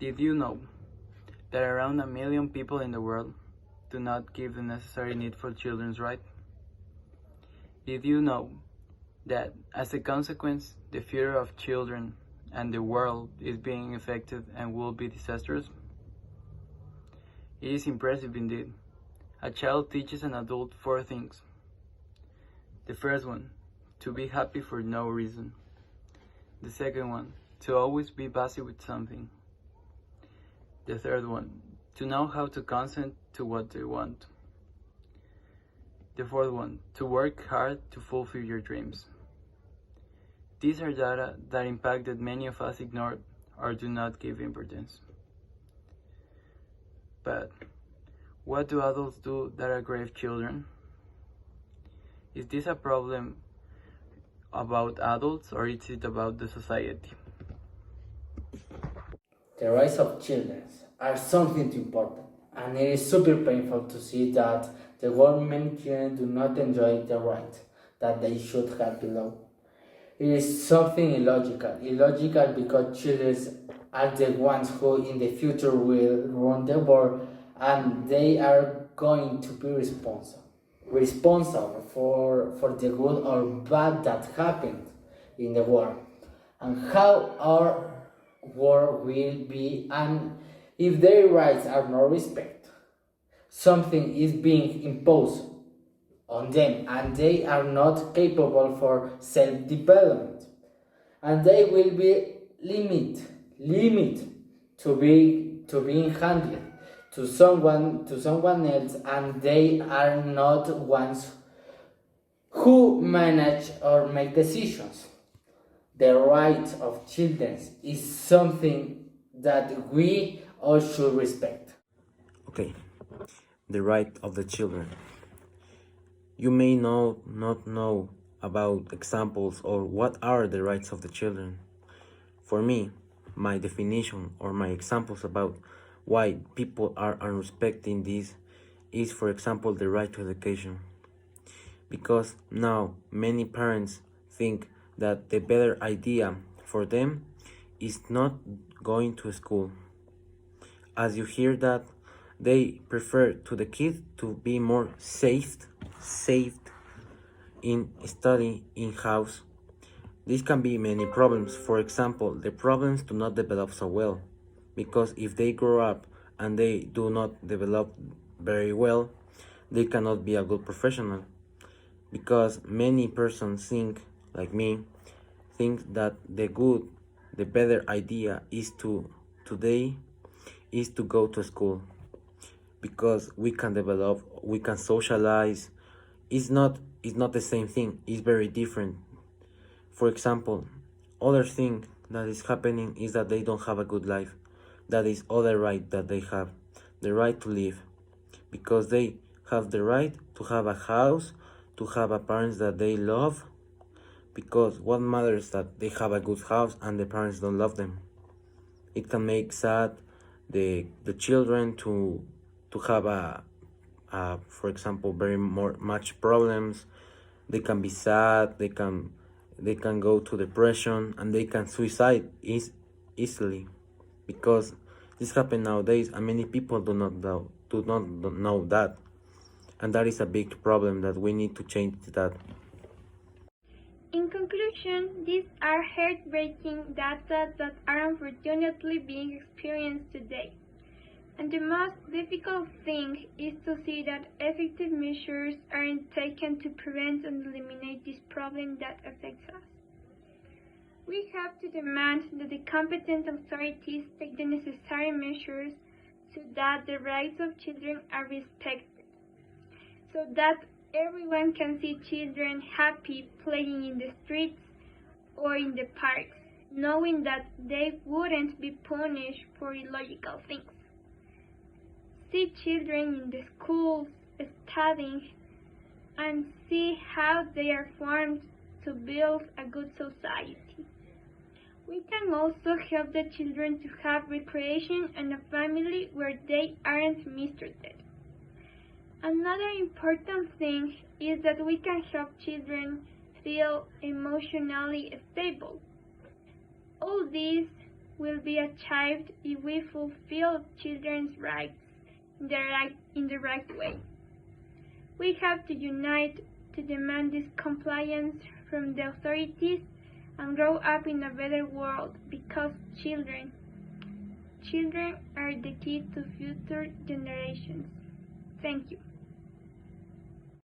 Did you know that around 1 million people in the world do not give the necessary need for children's right? Did you know that as a consequence, the future of children and the world is being affected and will be disastrous? It is impressive indeed. A child teaches an adult 4 things. The first one, to be happy for no reason. The second one, to always be busy with something. The third one, to know how to consent to what they want. The fourth one, to work hard to fulfill your dreams. These are data that impact that many of us ignore or do not give importance. But what do adults do that are grave children? Is this a problem about adults or is it about the society? The rights of children are something important, and it is super painful to see that the government children do not enjoy the rights that they should have below. It is something illogical because children are the ones who in the future will run the world and they are going to be responsible for the good or bad that happened in the world and how our world will be, and if their rights are not respected, something is being imposed on them and they are not capable for self-development and they will be limit to being handled to someone else, and they are not ones who manage or make decisions. The right of children is something that we all should respect. Okay, the right of the children. You may not know about examples or what are the rights of the children. For me, my definition or my examples about why people are unrespecting this is, for example, the right to education. Because now many parents think that the better idea for them is not going to school. As you hear that, they prefer to the kids to be more saved in study in-house. This can be many problems. For example, the problems do not develop so well, because if they grow up and they do not develop very well, they cannot be a good professional. Because many persons think, like me, think that the better idea is today is to go to school, because we can develop, we can socialize. It's not the same thing. It's very different. For example, other thing that is happening is that they don't have a good life. That is other right that they have, the right to live, because they have the right to have a house, to have a parents that they love. Because what matters that they have a good house and the parents don't love them. It can make sad the children to have for example, very much problems. They can be sad, they can go to depression, and they can suicide easily, because this happens nowadays and many people do not know that, and that is a big problem that we need to change that. In conclusion, these are heartbreaking data that are unfortunately being experienced today. And the most difficult thing is to see that effective measures aren't taken to prevent and eliminate this problem that affects us. We have to demand that the competent authorities take the necessary measures so that the rights of children are respected, so that everyone can see children happy playing in the streets or in the parks, knowing that they wouldn't be punished for illogical things. See children in the schools studying and see how they are formed to build a good society. We can also help the children to have recreation and a family where they aren't mistreated. Another important thing is that we can help children feel emotionally stable. All this will be achieved if we fulfill children's rights in the right way. We have to unite to demand this compliance from the authorities and grow up in a better world, because children are the key to future generations. Thank you.